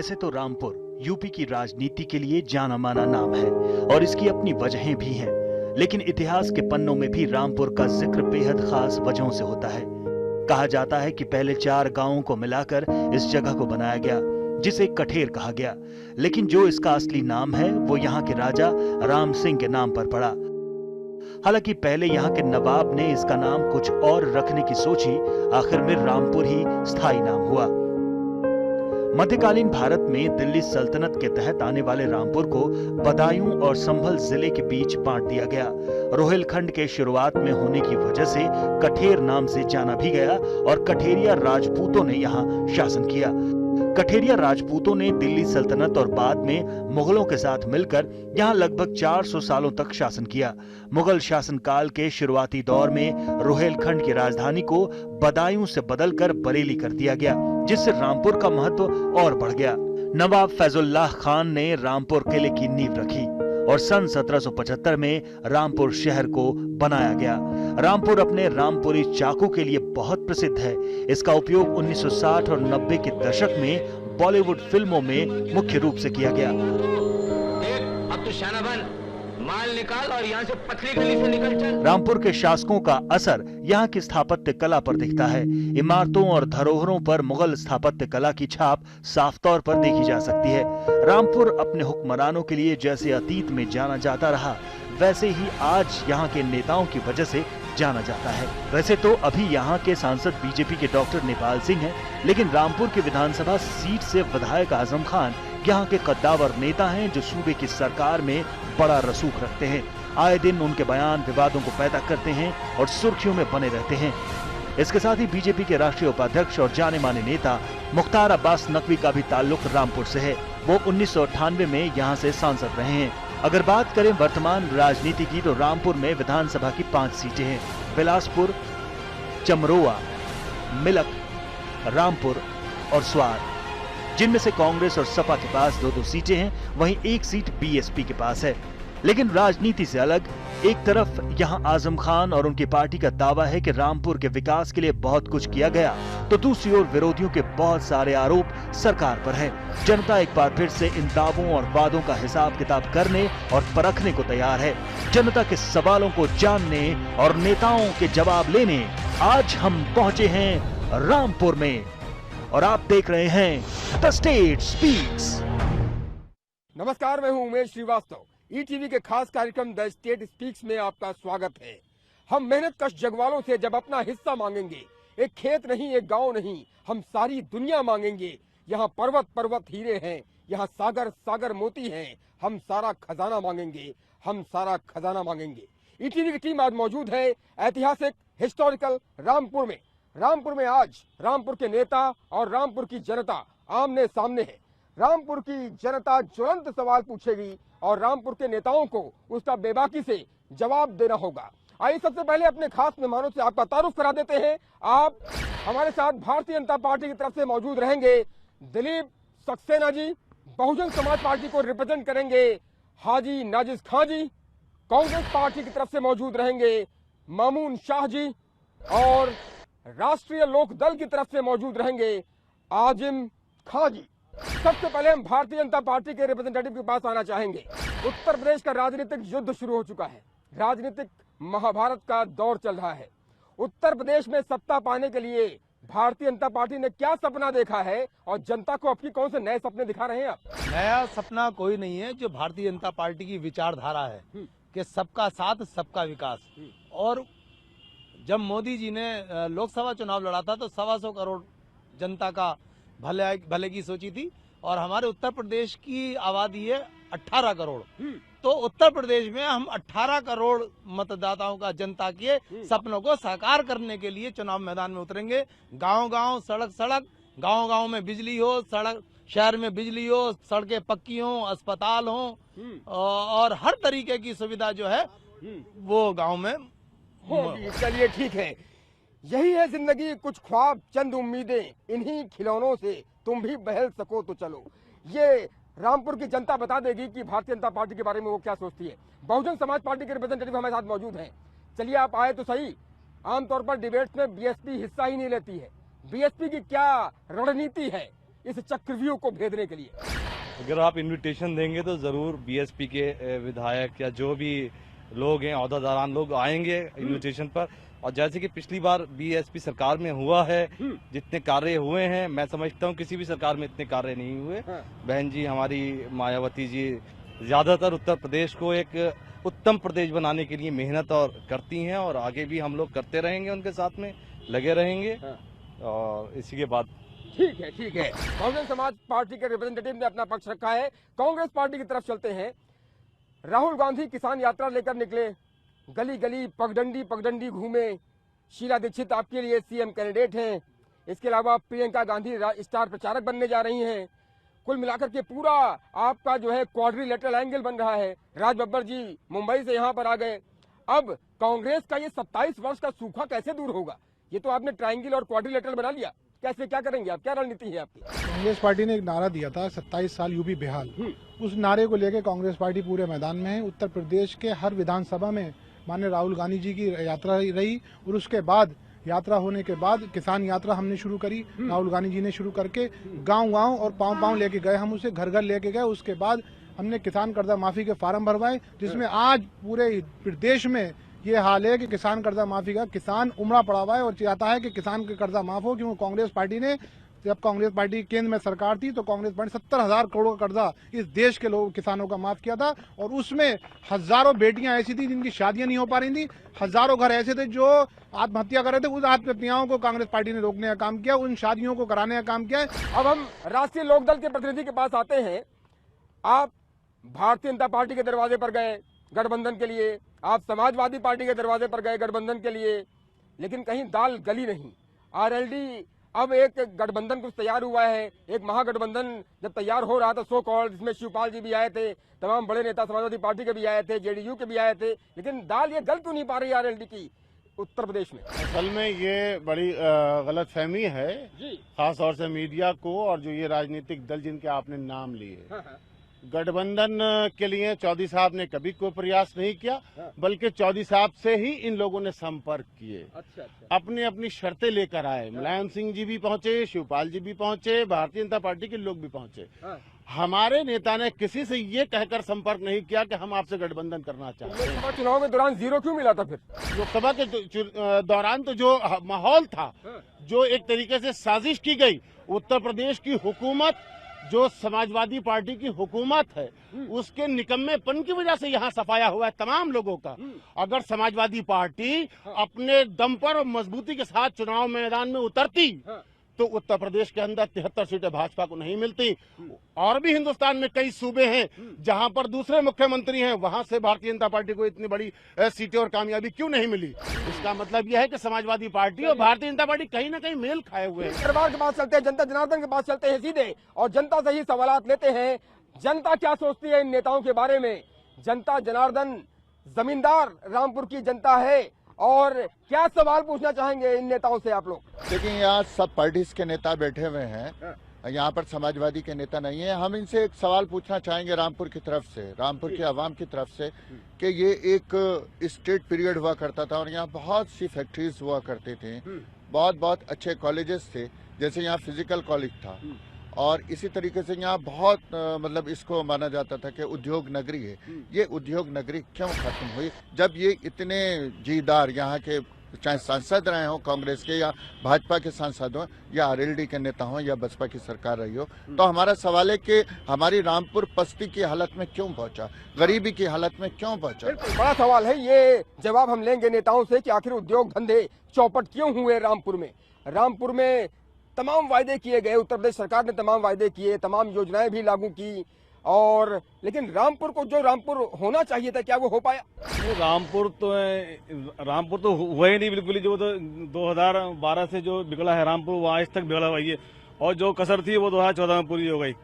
वैसे तो रामपुर यूपी की राजनीति के लिए जाना माना नाम है और इसकी अपनी वजहें भी हैं, लेकिन इतिहास के पन्नों में भी रामपुर का जिक्र बेहद खास वजहों से होता है। कहा जाता है कि पहले 4 गांवों को मिलाकर इस जगह को बनाया गया, जिसे कठेर कहा गया, लेकिन जो इसका असली नाम है वो यहाँ के राजा राम सिंह के नाम पर पड़ा। हालांकि पहले यहाँ के नवाब ने इसका नाम कुछ और रखने की सोची, आखिर में रामपुर ही स्थायी नाम हुआ। मध्यकालीन भारत में दिल्ली सल्तनत के तहत आने वाले रामपुर को बदायूं और संभल जिले के बीच बांट दिया गया। रोहिलखंड के शुरुआत में होने की वजह से कठेर नाम से जाना भी गया और कठेरिया राजपूतों ने यहाँ शासन किया। कठेरिया राजपूतों ने दिल्ली सल्तनत और बाद में मुगलों के साथ मिलकर यहाँ लगभग 400 सालों तक शासन किया। मुगल शासनकाल के शुरुआती दौर में रोहिलखंड की राजधानी को बदायूं से बदलकर बरेली कर दिया गया, जिससे रामपुर का महत्व और बढ़ गया। नवाब फैजुल्लाह खान ने रामपुर किले की नींव रखी और सन 1775 में रामपुर शहर को बनाया गया। रामपुर अपने रामपुरी चाकू के लिए बहुत प्रसिद्ध है। इसका उपयोग 1960 और 90 के दशक में बॉलीवुड फिल्मों में मुख्य रूप से किया गया। अब तो शाना बन, माल निकाल और यहाँ से पथरी गली से निकल चल। रामपुर के शासकों का असर यहाँ की स्थापत्य कला पर दिखता है। इमारतों और धरोहरों पर मुगल स्थापत्य कला की छाप साफ तौर पर देखी जा सकती है। रामपुर अपने हुक्मरानों के लिए जैसे अतीत में जाना जाता रहा, वैसे ही आज यहाँ के नेताओं की वजह से जाना जाता है। वैसे तो अभी यहाँ के सांसद बीजेपी के डॉक्टर नेपाल सिंह हैं, लेकिन रामपुर की विधानसभा सीट से विधायक आजम खान यहाँ के कद्दावर नेता हैं, जो सूबे की सरकार में बड़ा रसूख रखते हैं। आए दिन उनके बयान विवादों को पैदा करते हैं और सुर्खियों में बने रहते हैं। इसके साथ ही बीजेपी के राष्ट्रीय उपाध्यक्ष और जाने माने नेता मुख्तार अब्बास नकवी का भी ताल्लुक रामपुर से है। वो 1998 में यहाँ से सांसद रहे हैं। अगर बात करें वर्तमान राजनीति की, तो रामपुर में विधानसभा की 5 सीटें हैं। बिलासपुर, चमरोआ, मिलक, रामपुर और स्वार, जिनमें से कांग्रेस और सपा के पास 2-2 सीटें हैं, वहीं 1 सीट बीएसपी के पास है। लेकिन राजनीति से अलग, एक तरफ यहाँ आजम खान और उनकी पार्टी का दावा है कि रामपुर के विकास के लिए बहुत कुछ किया गया, तो दूसरी ओर विरोधियों के बहुत सारे आरोप सरकार पर हैं। जनता एक बार फिर से इन दावों और वादों का हिसाब किताब करने और परखने को तैयार है। जनता के सवालों को जानने और नेताओं के जवाब लेने आज हम पहुंचे हैं रामपुर में, और आप देख रहे हैं द स्टेट स्पीक्स। नमस्कार, मैं हूं उमेश श्रीवास्तव। ईटीवी के खास कार्यक्रम द स्टेट स्पीक्स में आपका स्वागत है। हम मेहनत कश जगवालों से जब अपना हिस्सा मांगेंगे, एक खेत नहीं, एक गांव नहीं, हम सारी दुनिया मांगेंगे। यहाँ पर्वत पर्वत हीरे हैं, यहाँ सागर सागर मोती हैं, हम सारा खजाना मांगेंगे, हम सारा खजाना मांगेंगे। ईटीवी की टीम आज मौजूद है ऐतिहासिक हिस्टोरिकल रामपुर में। रामपुर में आज रामपुर के नेता और रामपुर की जनता आमने सामने है। रामपुर की जनता ज्वलंत सवाल पूछेगी और रामपुर के नेताओं को उसका बेबाकी से जवाब देना होगा। आइए सबसे पहले अपने खास मेहमानों से आपका तारुफ करा देते हैं। आप हमारे साथ भारतीय जनता पार्टी की तरफ से मौजूद रहेंगे दिलीप सक्सेना जी, बहुजन समाज पार्टी को रिप्रेजेंट करेंगे हाजी नाजिज खां जी, कांग्रेस पार्टी की तरफ से मौजूद रहेंगे मामून शाह जी, और राष्ट्रीय लोक दल की तरफ से मौजूद रहेंगे आजिम खां जी। सबसे पहले हम भारतीय जनता पार्टी के रिप्रेजेंटेटिव के पास आना चाहेंगे। उत्तर प्रदेश का राजनीतिक युद्ध शुरू हो चुका है, राजनीतिक महाभारत का दौर चल रहा है। उत्तर प्रदेश में सत्ता पाने के लिए भारतीय जनता पार्टी ने क्या सपना देखा है और जनता को अपनी कौन से नए सपने दिखा रहे हैं आप? नया सपना कोई नहीं है। जो भारतीय जनता पार्टी की विचारधारा है कि सबका साथ सबका विकास, और जब मोदी जी ने लोकसभा चुनाव लड़ा था तो 125 करोड़ जनता का भले की सोची थी, और हमारे उत्तर प्रदेश की आबादी है 18 करोड़। तो उत्तर प्रदेश में हम 18 करोड़ मतदाताओं का, जनता के सपनों को साकार करने के लिए चुनाव मैदान में उतरेंगे। गांव-गांव, सड़क-सड़क, गांव-गांव में बिजली हो, सड़क शहर में बिजली हो, सड़कें पक्की हो, अस्पताल हो, और हर तरीके की सुविधा जो है वो गाँव में होगी। चलिए ठीक है, यही है जिंदगी, कुछ ख्वाब चंद उम्मीदें, इन्हीं खिलौनों से तुम भी बहल सको तो चलो। ये रामपुर की जनता बता देगी कि भारतीय जनता पार्टी के बारे में वो क्या सोचती है। बहुजन समाज पार्टी के रिप्रेजेंटेटिव हमारे साथ मौजूद हैं। चलिए आप आए तो सही। आमतौर पर डिबेट्स में बीएसपी हिस्सा ही नहीं लेती है। बीएसपी की क्या रणनीति है इस चक्रव्यूह को भेदने के लिए? अगर आप इनविटेशन देंगे तो जरूर बीएसपी के विधायक या जो भी लोग हैं, ओहदेदारान लोग आएंगे इनविटेशन पर। और जैसे कि पिछली बार बीएसपी सरकार में हुआ है, जितने कार्य हुए हैं, मैं समझता हूँ किसी भी सरकार में इतने कार्य नहीं हुए। बहन जी हमारी मायावती जी ज्यादातर उत्तर प्रदेश को एक उत्तम प्रदेश बनाने के लिए मेहनत और करती हैं, और आगे भी हम लोग करते रहेंगे, उनके साथ में लगे रहेंगे। और इसी के बाद ठीक है, ठीक है। बहुजन समाज पार्टी के रिप्रेजेंटेटिव ने अपना पक्ष रखा है। कांग्रेस पार्टी की तरफ चलते हैं। राहुल गांधी किसान यात्रा लेकर निकले, गली गली पगडंडी घूमे। शीला दीक्षित आपके लिए सीएम कैंडिडेट हैं। इसके अलावा प्रियंका गांधी स्टार प्रचारक बनने जा रही हैं। कुल मिलाकर के पूरा आपका जो है क्वाड्रिलेटरल एंगल बन रहा है। राज बब्बर जी मुंबई से यहाँ पर आ गए। अब कांग्रेस का ये 27 वर्ष का सूखा कैसे दूर होगा? ये तो आपने ट्रायंगल और क्वाड्रिलेटरल बना लिया, कैसे, क्या करेंगे आप? क्या रणनीति है आपकी? कांग्रेस पार्टी ने एक नारा दिया था 27 साल यूपी बेहाल। उस नारे को लेकर कांग्रेस पार्टी पूरे मैदान में है। उत्तर प्रदेश के हर विधानसभा में माननीय राहुल गांधी जी की यात्रा रही, और उसके बाद यात्रा होने के बाद किसान यात्रा हमने शुरू करी, राहुल गांधी जी ने शुरू करके गांव-गांव और पांव-पांव लेके गए, हम उसे घर-घर लेके गए। उसके बाद हमने किसान कर्जा माफी के फार्म भरवाए, जिसमें आज पूरे प्रदेश में ये हाल है कि किसान कर्जा माफी का किसान उमड़ा पड़ा हुआ है और चाहता है कि किसान का कर्जा माफ हो। क्योंकि कांग्रेस पार्टी ने, जब कांग्रेस पार्टी केंद्र में सरकार थी तो कांग्रेस पार्टी 70,000 करोड़ का कर्जा इस देश के लोग किसानों का माफ किया था, और उसमें हजारों बेटियां ऐसी थी जिनकी शादियां नहीं हो पा रही थी, हजारों घर ऐसे थे जो आत्महत्या कर रहे थे। उस आत्महत्याओं को कांग्रेस पार्टी ने रोकने का काम किया, उन शादियों को कराने का काम किया। अब हम राष्ट्रीय लोकदल के प्रतिनिधि के पास आते हैं। आप भारतीय जनता पार्टी के दरवाजे पर गए गठबंधन के लिए, आप समाजवादी पार्टी के दरवाजे पर गए गठबंधन के लिए, लेकिन कहीं दाल गली नहीं। आरएलडी अब एक गठबंधन कुछ तैयार हुआ है, एक महागठबंधन जब तैयार हो रहा था सो कॉल्ड, जिसमें शिवपाल जी भी आए थे, तमाम बड़े नेता समाजवादी पार्टी के भी आए थे, जेडीयू के भी आए थे, लेकिन दाल ये गल क्यों नहीं पा रही आरएलडी की उत्तर प्रदेश में? असल में ये बड़ी गलतफहमी है, खास तौर से मीडिया को और जो ये राजनीतिक दल जिनके आपने नाम लिए। गठबंधन के लिए चौधरी साहब ने कभी कोई प्रयास नहीं किया, बल्कि चौधरी साहब से ही इन लोगों ने संपर्क किए। अच्छा। अपनी अपनी शर्तें लेकर आए। मुलायम सिंह जी भी पहुंचे, शिवपाल जी भी पहुंचे, भारतीय जनता पार्टी के लोग भी पहुंचे। हमारे नेता ने किसी से ये कहकर संपर्क नहीं किया कि हम आपसे गठबंधन करना चाहते हैं। लोकसभा चुनाव के दौरान जीरो क्यों मिला था फिर? लोकसभा के दौरान तो जो माहौल था, जो एक तरीके से साजिश की गई, उत्तर प्रदेश की हुकूमत जो समाजवादी पार्टी की हुकूमत है उसके निकम्मेपन की वजह से यहाँ सफाया हुआ है तमाम लोगों का। अगर समाजवादी पार्टी अपने दम पर और मजबूती के साथ चुनाव मैदान में उतरती तो उत्तर प्रदेश के अंदर 73 सीटें भाजपा को नहीं मिलती। और भी हिंदुस्तान में कई सूबे हैं जहां पर दूसरे मुख्यमंत्री हैं, वहां से भारतीय जनता पार्टी को इतनी बड़ी सीटें और कामयाबी क्यों नहीं मिली? इसका मतलब यह है कि समाजवादी पार्टी और भारतीय जनता पार्टी कहीं ना कहीं मेल खाए हुए हैं। दरबार के पास चलते हैं, जनता जनार्दन के पास चलते हैं सीधे, और जनता से ही सवाल लेते हैं। जनता क्या सोचती है इन नेताओं के बारे में? जनता जनार्दन जमींदार रामपुर की जनता है, और क्या सवाल पूछना चाहेंगे इन नेताओं से आप लोग? लेकिन यहाँ सब पार्टीज के नेता बैठे हुए हैं, यहाँ पर समाजवादी के नेता नहीं है। हम इनसे एक सवाल पूछना चाहेंगे रामपुर की तरफ से, रामपुर की आवाम की तरफ से, कि ये एक स्टेट पीरियड हुआ करता था और यहाँ बहुत सी फैक्ट्रीज हुआ करती थी, बहुत अच्छे कॉलेजेस थे, जैसे यहाँ फिजिकल कॉलेज था, और इसी तरीके से यहाँ बहुत मतलब इसको माना जाता था कि उद्योग नगरी है। ये उद्योग नगरी क्यों खत्म हुई जब ये इतने जीदार यहाँ के, चाहे सांसद रहे हो कांग्रेस के या भाजपा के सांसद हो या आरएलडी के नेता हो या बसपा की सरकार रही हो? तो हमारा सवाल है कि हमारी रामपुर पस्ती की हालत में क्यों पहुंचा, गरीबी की हालत में क्यों पहुंचा? बड़ा सवाल है, ये जवाब हम लेंगे नेताओं से कि आखिर उद्योग धंधे चौपट क्यों हुए रामपुर में। रामपुर में तमाम वायदे किए गए, उत्तर प्रदेश सरकार ने तमाम वायदे किए, तमाम योजनाएं भी लागू की, और लेकिन रामपुर को जो रामपुर होना चाहिए था, क्या वो हो पाया? रामपुर तो हुआ ही नहीं बिल्कुल ही। जो तो 2012 से जो बिगड़ा है रामपुर, वो आज तक बिगड़ा हुआ है, और जो कसर थी वो 2014 में पूरी हो गई।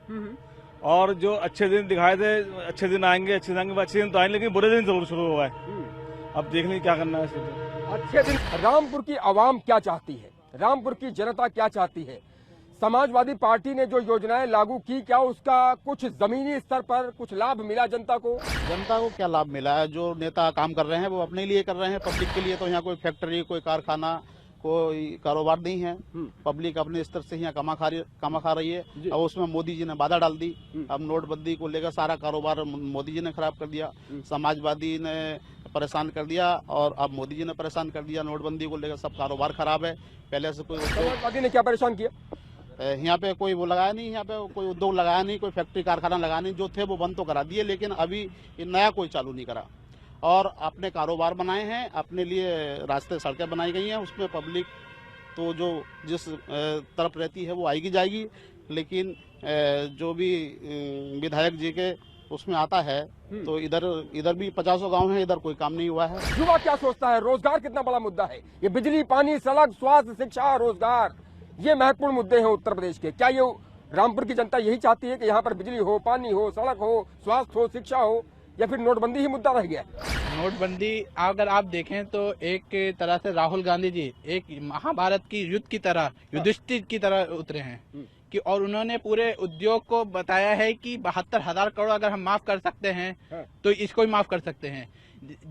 और जो अच्छे दिन दिखाए थे, अच्छे दिन आएंगे, अच्छे दिन तो आएंगे, लेकिन बुरे दिन जरूर शुरू हुआ है। अब देख लें क्या करना है। अच्छे दिन रामपुर की आवाम क्या चाहती है, रामपुर की जनता क्या चाहती है? समाजवादी पार्टी ने जो योजनाएं लागू की, क्या उसका कुछ जमीनी स्तर पर कुछ लाभ मिला जनता को? जनता को क्या लाभ मिला है? जो नेता काम कर रहे हैं वो अपने लिए कर रहे हैं, पब्लिक के लिए तो यहाँ कोई फैक्ट्री, कोई कारखाना कोई कारोबार नहीं है। पब्लिक अपने स्तर से यहाँ कमा खा रही है। अब उसमें मोदी जी ने बाधा डाल दी। अब नोटबंदी को लेकर सारा कारोबार मोदी जी ने खराब कर दिया, समाजवादी ने परेशान कर दिया और अब मोदी जी ने परेशान कर दिया। नोटबंदी को लेकर सब कारोबार खराब है। पहले से कोई समाजवादी ने क्या परेशान किया? यहाँ पे कोई वो लगाया नहीं, यहाँ पे कोई उद्योग लगाया नहीं, कोई फैक्ट्री कारखाना लगाया नहीं। जो थे वो बंद तो करा दिए, लेकिन अभी नया कोई चालू नहीं करा। और अपने कारोबार बनाए हैं, अपने लिए रास्ते सड़कें बनाई गई हैं। उसमें पब्लिक तो जो जिस तरफ रहती है वो आएगी जाएगी, लेकिन जो भी विधायक जी के उसमें आता है तो इधर भी 50 गांव हैं, इधर कोई काम नहीं हुआ है। युवा क्या सोचता है? रोजगार कितना बड़ा मुद्दा है। ये बिजली, पानी, सड़क, स्वास्थ्य, शिक्षा, रोजगार, ये महत्वपूर्ण मुद्दे हैं उत्तर प्रदेश के। क्या ये रामपुर की जनता यही चाहती है कि यहाँ पर बिजली हो, पानी हो, सड़क हो, स्वास्थ्य हो, शिक्षा हो, या फिर नोटबंदी ही मुद्दा रह गया? नोटबंदी अगर आप देखें तो एक तरह से राहुल गांधी जी एक महाभारत की युद्ध की तरह, युधिष्ठिर की तरह उतरे हैं कि और उन्होंने पूरे उद्योग को बताया है कि 72,000 करोड़ अगर हम माफ कर सकते हैं तो इसको भी माफ कर सकते हैं।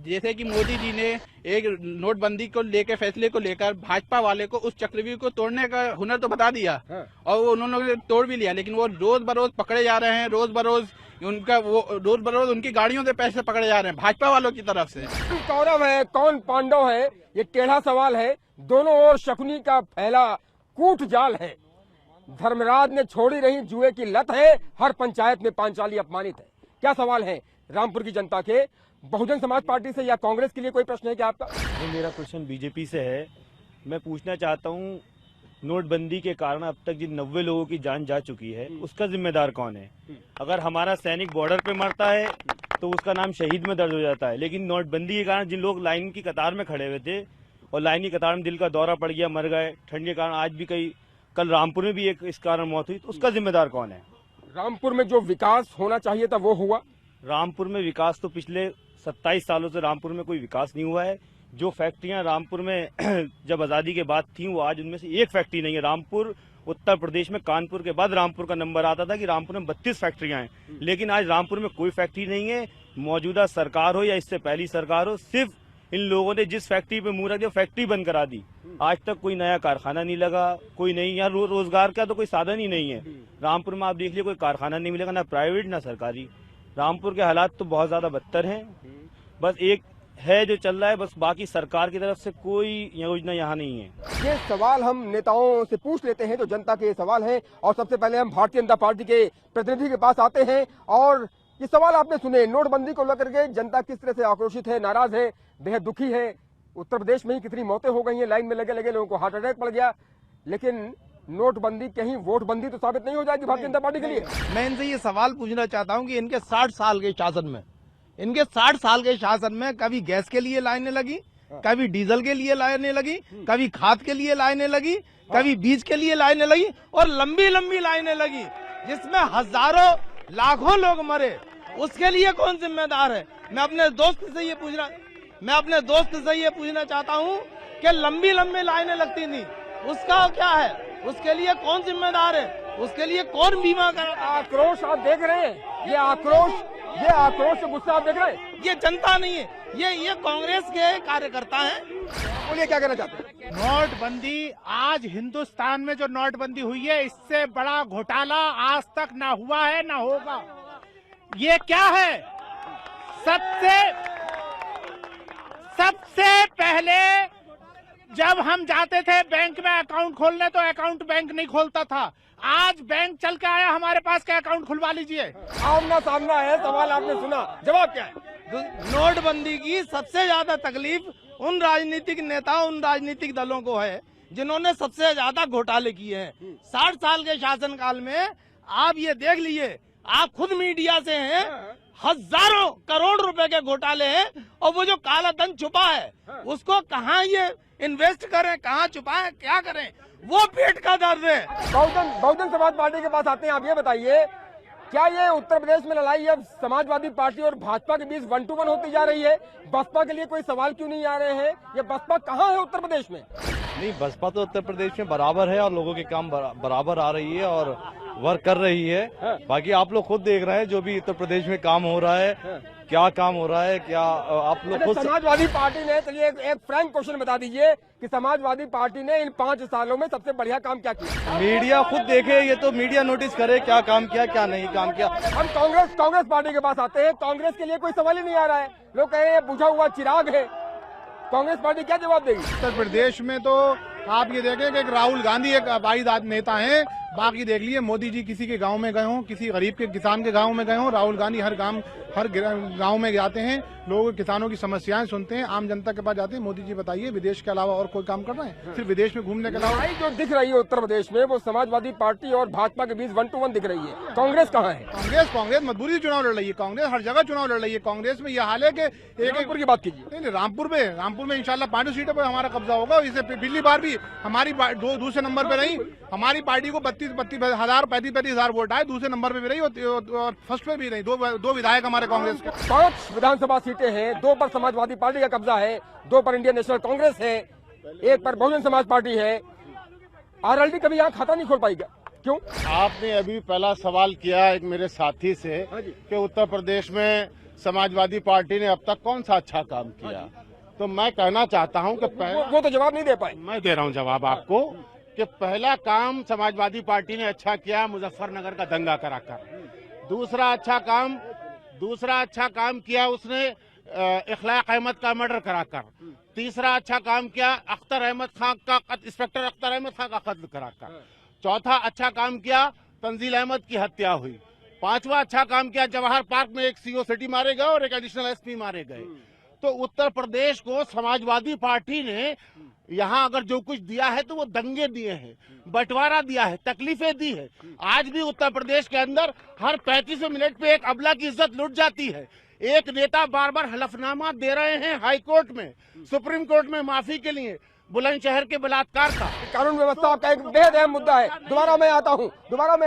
जैसे कि मोदी जी ने एक नोटबंदी को लेकर फैसले को लेकर भाजपा वाले को उस चक्रव्यूह को तोड़ने का हुनर तो बता दिया और वो उन्होंने तोड़ भी लिया, लेकिन वो रोज बरोज पकड़े जा रहे हैं। रोज बरोज उनकी गाड़ियों से पैसे पकड़े जा रहे हैं भाजपा वालों की तरफ से। कौरव है, कौन पांडव है, ये टेढ़ा सवाल है। दोनों ओर शकुनी का फैला कूट जाल है। धर्मराज ने छोड़ी रही जुए की लत है। हर पंचायत में पांचाली अपमानित है। क्या सवाल है रामपुर की जनता के? बहुजन समाज पार्टी से या कांग्रेस के लिए कोई प्रश्न है क्या आपका? मेरा प्रश्न बीजेपी से है। मैं पूछना चाहता हूँ, नोटबंदी के कारण अब तक जिन 90 लोगों की जान जा चुकी है उसका जिम्मेदार कौन है? अगर हमारा सैनिक बॉर्डर पे मरता है तो उसका नाम शहीद में दर्ज हो जाता है, लेकिन नोटबंदी के कारण जिन लोग लाइन की कतार में खड़े हुए थे और लाइन की कतार में दिल का दौरा पड़ गया, मर गए ठंड के कारण, आज भी कल रामपुर में भी एक इस कारण मौत हुई, तो उसका जिम्मेदार कौन है? रामपुर में जो विकास होना चाहिए था वो हुआ? रामपुर में विकास तो पिछले 27 सालों से रामपुर में कोई विकास नहीं हुआ है। जो फैक्ट्रियां रामपुर में जब आज़ादी के बाद थी वो आज उनमें से एक फैक्ट्री नहीं है। रामपुर उत्तर प्रदेश में कानपुर के बाद रामपुर का नंबर आता था कि रामपुर में 32 फैक्ट्रियां हैं, लेकिन आज रामपुर में कोई फैक्ट्री नहीं है। मौजूदा सरकार हो या इससे पहली सरकार हो, सिर्फ इन लोगों ने जिस फैक्ट्री पे मुंह रख दिया फैक्ट्री बंद करा दी। आज तक कोई नया कारखाना नहीं लगा, कोई नहीं, यहाँ रोजगार का तो कोई साधन ही नहीं है। रामपुर में आप देख लीजिए कोई कारखाना नहीं मिलेगा, ना प्राइवेट ना सरकारी। रामपुर के हालात तो बहुत ज्यादा बदतर हैं। बस एक है जो चल रहा है, बस बाकी सरकार की तरफ से कोई योजना यहाँ नहीं है। ये सवाल हम नेताओं से पूछ लेते हैं, जो जनता के सवाल हैं, और सबसे पहले हम भारतीय जनता पार्टी के प्रतिनिधि के पास आते हैं। और ये सवाल आपने सुने, नोटबंदी को लेकर के जनता किस तरह से आक्रोशित है, नाराज है, बेहद दुखी है। उत्तर प्रदेश में ही कितनी मौतें हो गई हैं, लाइन में लगे लगे लोगों को हार्ट अटैक पड़ गया। लेकिन नोटबंदी कहीं वोटबंदी तो साबित नहीं हो जाएगी भारतीय जनता पार्टी के लिए। मैं इनसे ये सवाल पूछना चाहता हूँ कि इनके 60 साल के शासन में कभी गैस के लिए लाइनें लगी, कभी डीजल के लिए लाइनें लगी, कभी खाद के लिए लाइनें लगी, कभी बीज के लिए लाइनें लगी, और लंबी लंबी लाइनें लगी जिसमें हजारों लाखों लोग मरे। उसके लिए कौन जिम्मेदार है? मैं अपने दोस्त से ये पूछना चाहता हूँ कि लंबी लंबी लाइनें लगती थी, उसका क्या है? उसके लिए कौन जिम्मेदार है? उसके लिए कौन बीमा कर? आक्रोश आप देख रहे हैं, ये आक्रोश गुस्सा आप देख रहे हैं। ये जनता नहीं है, ये कांग्रेस के कार्यकर्ता हैं। बोलिए क्या कहना चाहते हैं? नोटबंदी, आज हिंदुस्तान में जो नोटबंदी हुई है, इससे बड़ा घोटाला आज तक ना हुआ है ना होगा। ये क्या है? सबसे पहले जब हम जाते थे बैंक में अकाउंट खोलने तो अकाउंट बैंक नहीं खोलता था। आज बैंक चल के आया हमारे पास के अकाउंट खुलवा लीजिए। आमना सामना है, सवाल आपने सुना, जवाब क्या है? नोटबंदी की सबसे ज्यादा तकलीफ उन राजनीतिक नेताओं, उन राजनीतिक दलों को है जिन्होंने सबसे ज्यादा घोटाले किए हैं। 60 साल के शासनकाल में आप ये देख लीजिए, आप खुद मीडिया से हैं, हजारों करोड़ रुपए के घोटाले हैं, और वो जो काला धन छुपा है उसको कहाँ ये इन्वेस्ट करें, कहाँ छुपाएं, क्या करें, वो पेट का दर्द है। बहुजन समाज पार्टी के पास आते हैं। आप ये बताइए, क्या ये उत्तर प्रदेश में लड़ाई अब समाजवादी पार्टी और भाजपा के बीच 1-to-1 होती जा रही है? बसपा के लिए कोई सवाल क्यों नहीं आ रहे हैं? ये बसपा कहाँ है उत्तर प्रदेश में? नहीं, बसपा तो उत्तर प्रदेश में बराबर है और लोगों के काम बराबर आ रही है और वर्क कर रही है। बाकी आप लोग खुद देख रहे हैं जो भी उत्तर प्रदेश में काम हो रहा है, क्या काम हो रहा है, क्या आप लोग खुद समाजवादी पार्टी ने, चलिए एक फ्रैंक क्वेश्चन बता दीजिए कि समाजवादी पार्टी ने इन 5 सालों में सबसे बढ़िया काम क्या किया? मीडिया खुद देखे, ये तो मीडिया नोटिस करे क्या काम किया क्या नहीं काम किया। हम कांग्रेस पार्टी के पास आते हैं, कांग्रेस के लिए कोई सवाल ही नहीं आ रहा है, लोग कह रहे हैं बुझा हुआ चिराग है, कांग्रेस पार्टी क्या जवाब देगी? उत्तर प्रदेश में तो आप ये देखें कि एक राहुल गांधी एक अबाइद नेता हैं, बाकी देख लिए मोदी जी किसी के गांव में गए हों, किसी गरीब के किसान के गांव में गए हों, राहुल गांधी हर गांव में जाते हैं, लोग किसानों की समस्याएं सुनते हैं, आम जनता के पास जाते हैं। मोदी जी बताइए विदेश के अलावा और कोई काम कर रहे हैं? सिर्फ विदेश में घूमने के अलावा जो दिख रही है उत्तर प्रदेश में वो समाजवादी पार्टी और भाजपा के बीच 1 to 1 दिख रही है। कांग्रेस कहाँ है? कांग्रेस मजबूरी से चुनाव लड़ रही है, कांग्रेस हर जगह चुनाव लड़ रही है। कांग्रेस में यह हाल है कि रामपुर की बात कीजिए। नहीं, रामपुर में इंशाल्लाह 5 सीटों पर हमारा कब्जा होगा। इससे पिछली बार भी हमारी दूसरे नंबर पे रही, हमारी पार्टी को 35,000 वोट आए, दूसरे नंबर पे भी रही और फर्स्ट पे भी रही। दो विधायक हमारे कांग्रेस के। 5 विधानसभा सीटें हैं, 2 पर समाजवादी पार्टी का कब्जा है, 2 पर इंडियन नेशनल कांग्रेस है, 1 पर बहुजन समाज पार्टी है। आरएलडी कभी यहाँ खाता नहीं खोल पाएगा, क्यों? आपने अभी पहला सवाल किया एक मेरे साथी से कि उत्तर प्रदेश में समाजवादी पार्टी ने अब तक कौन सा अच्छा काम किया, तो मैं कहना चाहता हूं कि वो तो जवाब नहीं दे पाए। मैं दे रहा हूं जवाब आपको कि पहला काम समाजवादी पार्टी ने अच्छा किया मुजफ्फरनगर का दंगा कराकर। दूसरा अच्छा काम किया उसने इखलाक अहमद का मर्डर कराकर। तीसरा अच्छा काम किया इंस्पेक्टर अख्तर अहमद खान का कत्ल कराकर। चौथा अच्छा काम किया तंजील अहमद की हत्या हुई। 5वां अच्छा काम किया जवाहर पार्क में एक सीओ सिटी मारे गए और एक एडिशनल एसपी मारे गए। तो उत्तर प्रदेश को समाजवादी पार्टी ने यहाँ अगर जो कुछ दिया है तो वो दंगे दिए हैं, बंटवारा दिया है, तकलीफें दी है। आज भी उत्तर प्रदेश के अंदर हर 35 मिनट पे एक अबला की इज्जत लुट जाती है। एक नेता बार बार हलफनामा दे रहे हैं हाई कोर्ट में, सुप्रीम कोर्ट में माफी के लिए बुलंदशहर के बलात्कार का। कानून व्यवस्था आपका एक बेहद अहम मुद्दा है। दोबारा मैं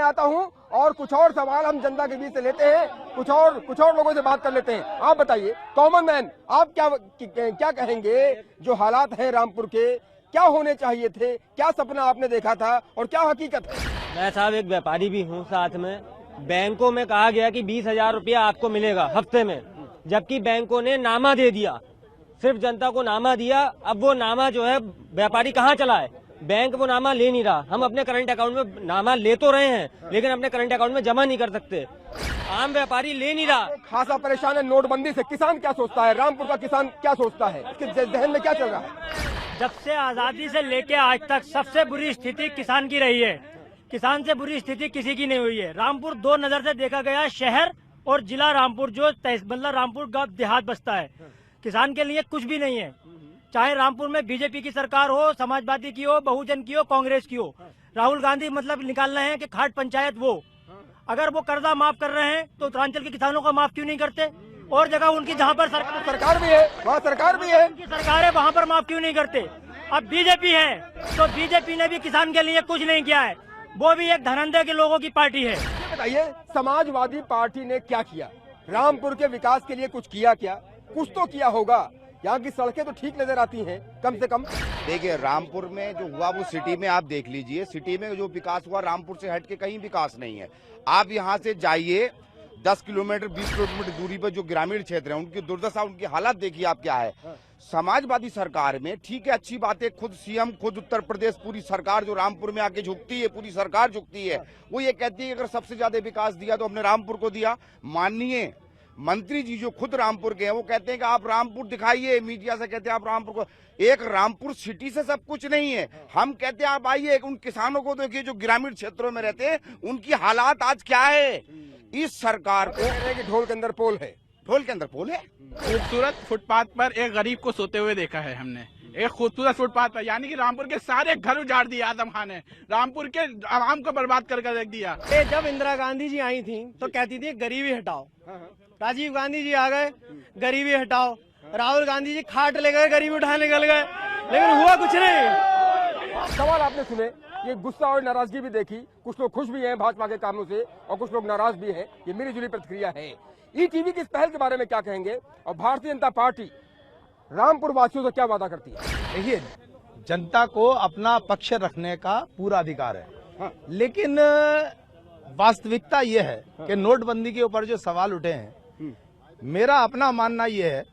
आता हूँ और कुछ और सवाल हम जनता के बीच से लेते हैं, कुछ और लोगों से बात कर लेते हैं। आप बताइए कॉमन मैन, आप क्या कहेंगे जो हालात हैं रामपुर के, क्या होने चाहिए थे, क्या सपना आपने देखा था और क्या हकीकत है? मैं साहब एक व्यापारी भी हूँ, साथ में बैंकों में कहा गया कि 20,000 रुपया आपको मिलेगा हफ्ते में, जबकि बैंकों ने नामा दे दिया, सिर्फ जनता को नामा दिया। अब वो नामा जो है व्यापारी कहाँ चला है? बैंक वो नामा ले नहीं रहा। हम अपने करंट अकाउंट में नामा ले तो रहे हैं लेकिन अपने करंट अकाउंट में जमा नहीं कर सकते। आम व्यापारी ले नहीं रहा। खासा परेशान है नोटबंदी से। किसान क्या सोचता है? रामपुर का किसान क्या सोचता है? इसके जहन में क्या चल रहा है? जब से आजादी से लेके आज तक सबसे बुरी स्थिति किसान की रही है। किसान से बुरी स्थिति किसी की नहीं हुई है। रामपुर 2 नजर से देखा गया, शहर और जिला रामपुर जो मतलब रामपुर गांव देहात बसता है, किसान के लिए कुछ भी नहीं है। चाहे रामपुर में बीजेपी की सरकार हो, समाजवादी की हो, बहुजन की हो, कांग्रेस की हो, राहुल गांधी मतलब निकाल रहे हैं कि खाट पंचायत वो, अगर वो कर्जा माफ कर रहे हैं तो उत्तरांचल के किसानों को माफ क्यों नहीं करते? और जगह उनकी जहाँ पर सरकार भी है, वहाँ सरकार भी है, उनकी सरकार है, वहाँ पर माफ क्यों नहीं करते? अब बीजेपी है तो बीजेपी ने भी किसान के लिए कुछ नहीं किया है, वो भी एक धनंजय के लोगों की पार्टी है। बताइए समाजवादी पार्टी ने क्या किया? रामपुर के विकास के लिए कुछ किया क्या? कुछ तो किया होगा। यहाँ की सड़कें तो ठीक नजर आती हैं कम से कम। देखिए रामपुर में जो हुआ वो सिटी में आप देख लीजिए, सिटी में जो विकास हुआ रामपुर से हट के कहीं विकास नहीं है। आप यहाँ से जाइए 10 किलोमीटर 20 किलोमीटर दूरी पर जो ग्रामीण क्षेत्र है उनकी दुर्दशा, उनकी हालत देखिए आप क्या है। समाजवादी सरकार में ठीक है, अच्छी बात है, खुद सीएम, खुद उत्तर प्रदेश पूरी सरकार जो रामपुर में आके झुकती है, पूरी सरकार झुकती है, वो ये कहती है अगर सबसे ज्यादा विकास दिया तो हमने रामपुर को दिया। माननीय मंत्री जी जो खुद रामपुर के हैं वो कहते हैं कि आप रामपुर दिखाइए, मीडिया से कहते हैं आप रामपुर को। एक रामपुर सिटी से सब कुछ नहीं है। हम कहते हैं आप आइए, उन किसानों को देखिए जो ग्रामीण क्षेत्रों में रहते हैं, उनकी हालात आज क्या है। इस सरकार को ढोल के अंदर पोल है, ढोल के अंदर पोल है। खूबसूरत फुटपाथ पर एक गरीब को सोते हुए देखा है हमने, एक खूबसूरत फुटपाथ पर, यानी कि रामपुर के सारे घर उजाड़ दिए आजम खान ने, रामपुर के आवाम को बर्बाद करके रख दिया। जब इंदिरा गांधी जी आई थी तो कहती थी गरीबी हटाओ, राजीव गांधी जी आ गए गरीबी हटाओ, राहुल गांधी जी खाट ले गए गरीबी उठाने निकल गए, लेकिन हुआ कुछ नहीं। सवाल आपने सुने, ये गुस्सा और नाराजगी भी देखी, कुछ लोग खुश भी हैं भाजपा के कामों से और कुछ लोग नाराज भी हैं। ये मिली जुली प्रतिक्रिया है। ईटीवी की इस पहल के बारे में क्या कहेंगे और भारतीय जनता पार्टी रामपुर वासियों से क्या वादा करती है? देखिए, जनता को अपना पक्ष रखने का पूरा अधिकार है, लेकिन वास्तविकता ये है कि नोटबंदी के ऊपर जो सवाल उठे हैं, मेरा अपना मानना यह है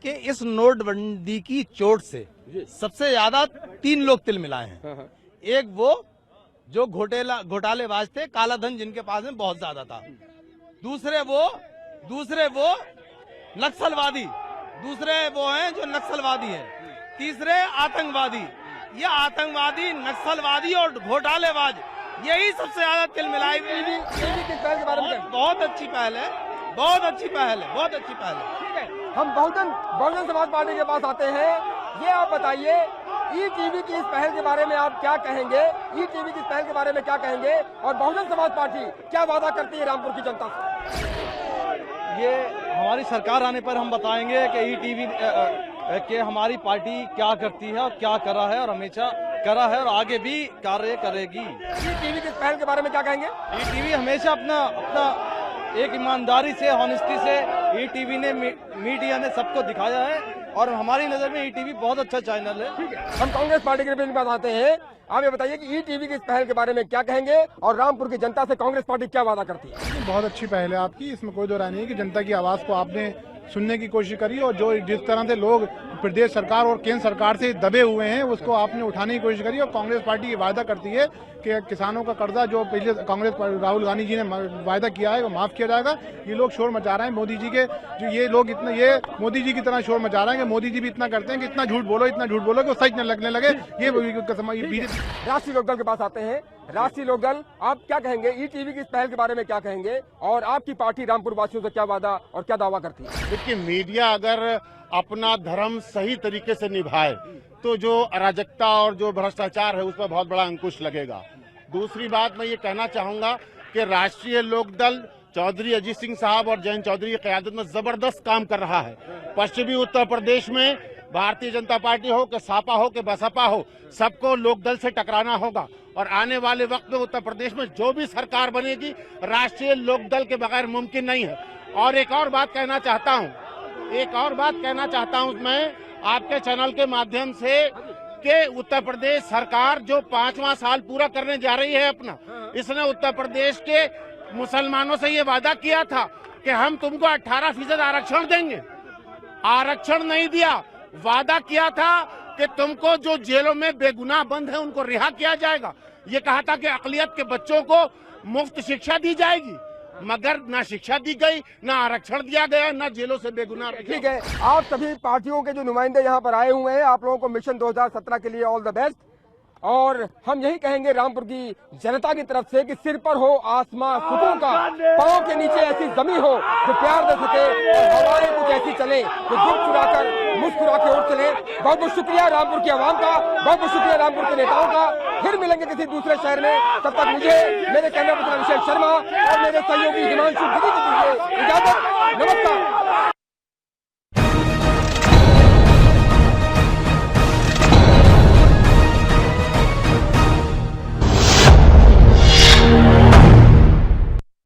कि इस नोटबंदी की चोट से सबसे ज्यादा 3 लोग तिल मिलाए हैं। एक वो जो घोटालेबाज थे, काला धन जिनके पास में बहुत ज्यादा था। दूसरे वो नक्सलवादी, दूसरे वो हैं जो नक्सलवादी हैं। तीसरे आतंकवादी। ये आतंकवादी, नक्सलवादी और घोटालेबाज, यही सबसे ज्यादा तिल मिलाई। बहुत अच्छी पहल है, बहुत अच्छी पहल है, बहुत अच्छी पहल है। ठीक है, हम बहुजन समाज पार्टी के पास आते हैं। ये आप बताइए, ईटीवी की इस पहल के बारे में आप क्या कहेंगे? ईटीवी की इस पहल के बारे में क्या कहेंगे? और बहुजन समाज पार्टी क्या वादा करती है रामपुर की जनता से? ये हमारी सरकार आने पर हम बताएंगे कि ईटीवी के हमारी पार्टी क्या करती है और क्या करा है और हमेशा करा है और आगे भी कार्य करेगी। ईटीवी की इस पहल के बारे में क्या कहेंगे? ईटीवी हमेशा अपना एक ईमानदारी से, ऑनेस्टी से ईटीवी ने, मीडिया ने सबको दिखाया है और हमारी नजर में ईटीवी बहुत अच्छा चैनल है। ठीक है, हम कांग्रेस पार्टी के पास आते हैं। आप ये बताइए कि ईटीवी की इस पहल के बारे में क्या कहेंगे और रामपुर की जनता से कांग्रेस पार्टी क्या वादा करती है? बहुत अच्छी पहल है आपकी, इसमें कोई दो राय नहीं है कि जनता की आवाज को आपने सुनने की कोशिश करी और जो जिस तरह से लोग प्रदेश सरकार और केंद्र सरकार से दबे हुए हैं उसको आपने उठाने की कोशिश करी। और कांग्रेस पार्टी ये वादा करती है कि किसानों का कर्जा जो पहले कांग्रेस राहुल गांधी जी ने वायदा किया है वो माफ किया जाएगा। ये लोग शोर मचा रहे हैं मोदी जी के, जो ये लोग इतना ये मोदी जी की तरह शोर मचा रहे हैं कि मोदी जी भी इतना करते हैं कि इतना झूठ बोलो कि वो सच न लगने लगे। ये राष्ट्रीय लोकदल के पास आते हैं। राष्ट्रीय लोकदल, आप क्या कहेंगे? ईटीवी की इस पहल के बारे में क्या कहेंगे और आपकी पार्टी रामपुर वासियों से क्या वादा और क्या दावा करती है? देखिए, मीडिया अगर अपना धर्म सही तरीके से निभाए तो जो अराजकता और जो भ्रष्टाचार है उस पर बहुत बड़ा अंकुश लगेगा। दूसरी बात मैं ये कहना चाहूंगा कि राष्ट्रीय लोकदल चौधरी अजीत सिंह साहब और जयंत चौधरी की क़यादत में जबरदस्त काम कर रहा है। पश्चिमी उत्तर प्रदेश में भारतीय जनता पार्टी हो कि सापा हो कि बसपा हो, सबको लोकदल से टकराना होगा और आने वाले वक्त में उत्तर प्रदेश में जो भी सरकार बनेगी राष्ट्रीय लोकदल के बगैर मुमकिन नहीं है। और एक और बात कहना चाहता हूं मैं आपके चैनल के माध्यम से कि उत्तर प्रदेश सरकार जो 5वां साल पूरा करने जा रही है अपना, इसने उत्तर प्रदेश के मुसलमानों से ये वादा किया था कि हम तुमको 18% आरक्षण देंगे। आरक्षण नहीं दिया, वादा किया था कि तुमको जो जेलों में बेगुनाह बंद है उनको रिहा किया जाएगा। ये कहा था कि अक़लियत के बच्चों को मुफ्त शिक्षा दी जाएगी, मगर ना शिक्षा दी गई, ना आरक्षण दिया गया, ना जेलों से बेगुनाह। ठीक है, आप सभी पार्टियों के जो नुमाइंदे यहाँ पर आए हुए हैं, आप लोगों को मिशन 2017 के लिए ऑल द बेस्ट। और हम यही कहेंगे रामपुर की जनता की तरफ से कि सिर पर हो आसमां सुकून का, पांव के नीचे ऐसी जमीन हो जो प्यार दे सके और हवाएं कुछ ऐसी चले जो दुख चुराकर मुस्कुरा के उड़ चले। बहुत बहुत शुक्रिया रामपुर की आवाम का, बहुत बहुत शुक्रिया रामपुर के नेताओं का। फिर मिलेंगे किसी दूसरे शहर में, तब तक मुझे, मेरे कैमरा पर्सन अभिषेक शर्मा और मेरे सहयोगी हिमांशु गिरी की दीजिए इजाजत। नमस्कार।